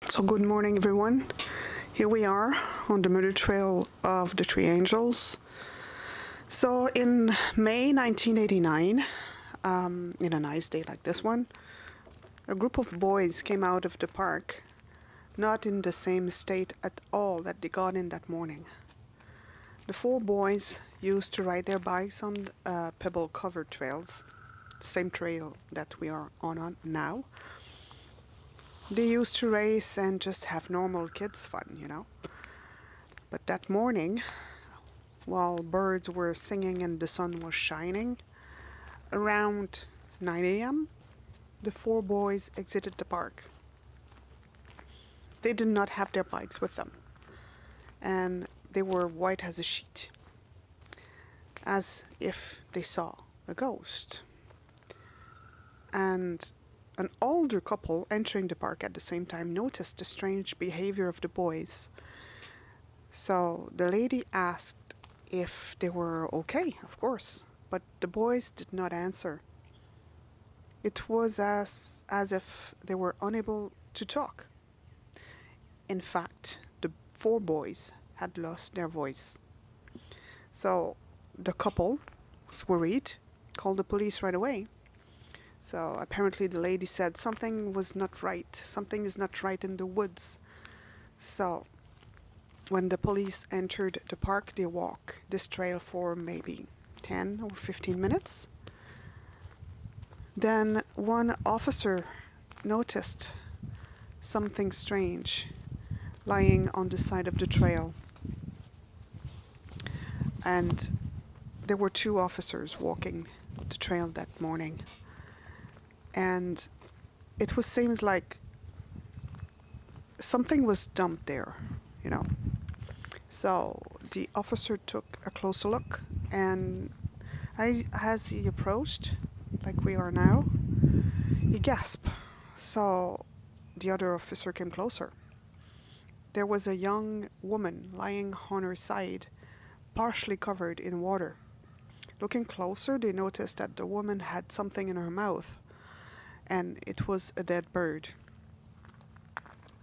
So good morning, everyone. Here we are on the murder trail of the Three Angels. So in May 1989, in a nice day like this one, a group of boys came out of the park, not in the same state at all that they got in that morning. The four boys used to ride their bikes on pebble-covered trails, same trail that we are on now. They used to race and just have normal kids fun. But that morning, while birds were singing and the sun was shining, around 9 a.m., the four boys exited the park. They did not have their bikes with them, and they were white as a sheet, as if they saw a ghost. And an older couple entering the park at the same time noticed the strange behavior of the boys. So the lady asked if they were okay, of course, but the boys did not answer. It was as if they were unable to talk. In fact, the four boys had lost their voice. So the couple was worried, called the police right away. So apparently the lady said something was not right. Something is not right in the woods. So when the police entered the park, they walked this trail for maybe 10 or 15 minutes. Then one officer noticed something strange lying on the side of the trail. And there were two officers walking the trail that morning. And it seems like something was dumped there. So the officer took a closer look, and as he approached, like we are now, he gasped. So the other officer came closer. There was a young woman lying on her side, partially covered in water. Looking closer, they noticed that the woman had something in her mouth, and it was a dead bird.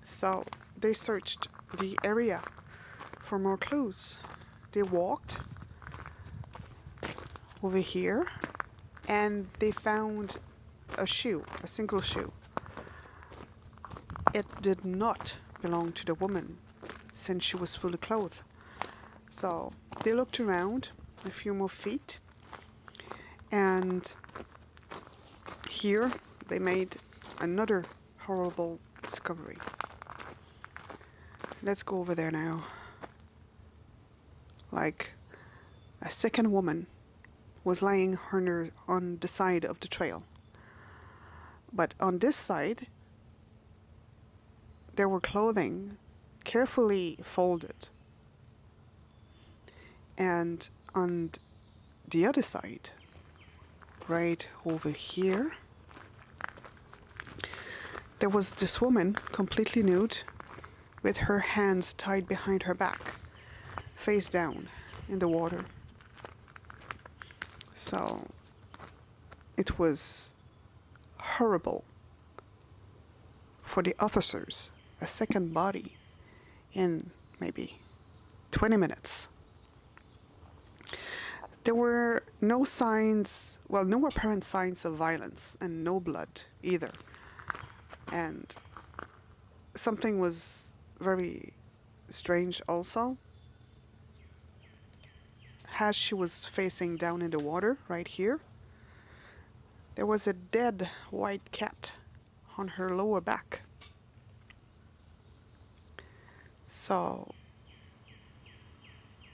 So they searched the area for more clues. They walked over here, and they found a shoe, a single shoe. It did not belong to the woman, since she was fully clothed. So they looked around a few more feet, and here they made another horrible discovery. Let's go over there now. Like, a second woman was lying on the side of the trail. But on this side, there were clothing carefully folded. And on the other side, right over here, there was this woman, completely nude, with her hands tied behind her back, face down in the water. So it was horrible for the officers, a second body in maybe 20 minutes. There were no apparent signs of violence, and no blood either. And something was very strange also. As she was facing down in the water, right here, there was a dead white cat on her lower back. So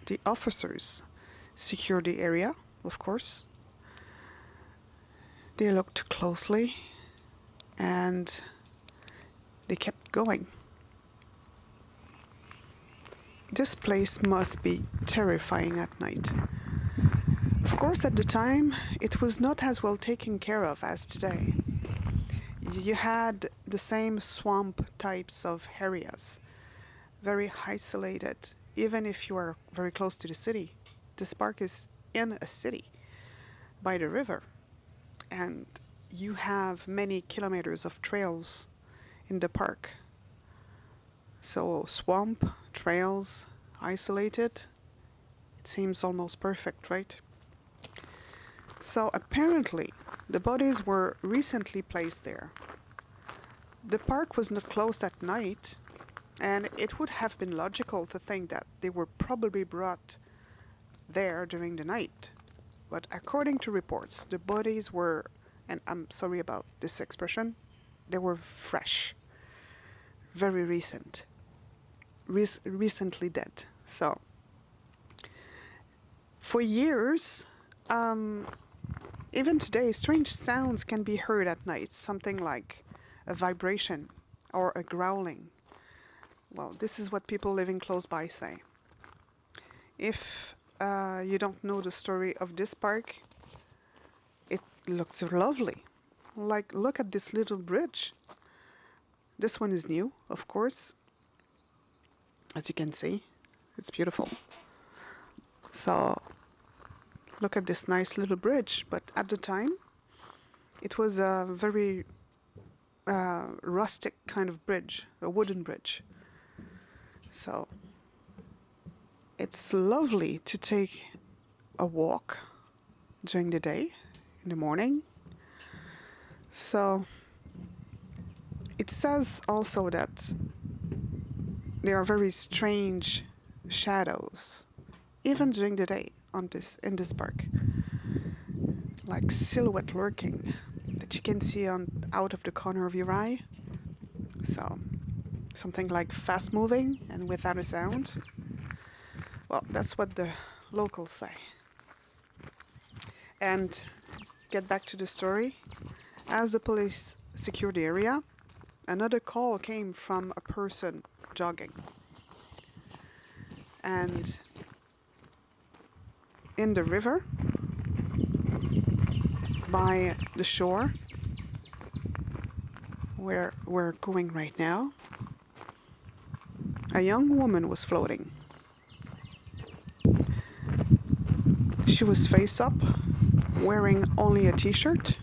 the officers secured the area, of course. They looked closely, and they kept going. This place must be terrifying at night. Of course, at the time, it was not as well taken care of as today. You had the same swamp types of areas, very isolated, even if you are very close to the city. This park is in a city, by the river, and you have many kilometers of trails in the park. So swamp, trails, isolated. It seems almost perfect, right? So apparently, the bodies were recently placed there. The park was not closed at night, and it would have been logical to think that they were probably brought there during the night. But according to reports, the bodies were, and I'm sorry about this expression, they were fresh, very recent, recently dead. So, for years, even today, strange sounds can be heard at night, something like a vibration or a growling. Well, this is what people living close by say. If you don't know the story of this park, it looks lovely. Like, look at this little bridge. This one is new, of course. As you can see, it's beautiful. So, look at this nice little bridge. But at the time, it was a very rustic kind of bridge, a wooden bridge. So, it's lovely to take a walk during the day, in the morning. So, it says also that there are very strange shadows, even during the day in this park, like silhouette lurking that you can see out of the corner of your eye. So, something like fast moving and without a sound. Well, that's what the locals say. And get back to the story. As the police secured the area, another call came from a person jogging. And in the river, by the shore, where we're going right now, a young woman was floating. She was face up, wearing only a t-shirt.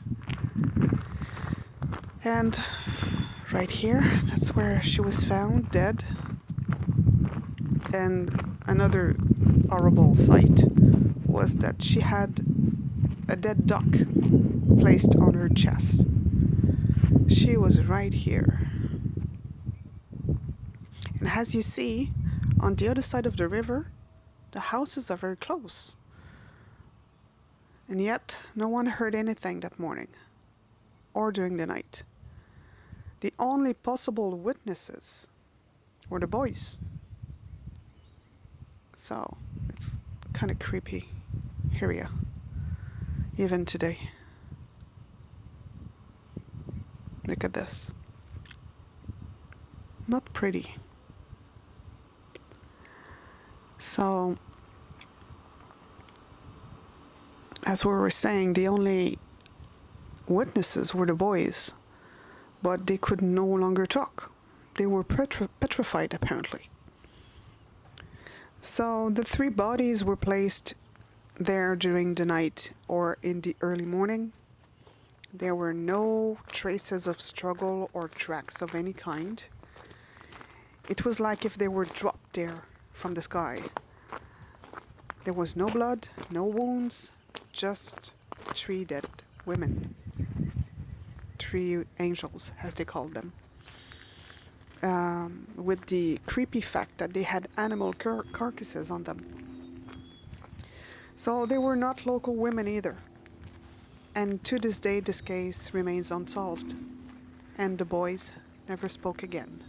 And right here, that's where she was found, dead. And another horrible sight was that she had a dead duck placed on her chest. She was right here. And as you see, on the other side of the river, the houses are very close. And yet, no one heard anything that morning or during the night. The only possible witnesses were the boys. So, it's kind of creepy area, even today. Look at this. Not pretty. So, as we were saying, the only witnesses were the boys, but they could no longer talk. They were petrified, apparently. So the 3 bodies were placed there during the night or in the early morning. There were no traces of struggle or tracks of any kind. It was like if they were dropped there from the sky. There was no blood, no wounds, just 3 dead women. 3 angels, as they called them. With the creepy fact that they had animal carcasses on them. So they were not local women either. And to this day, this case remains unsolved. And the boys never spoke again.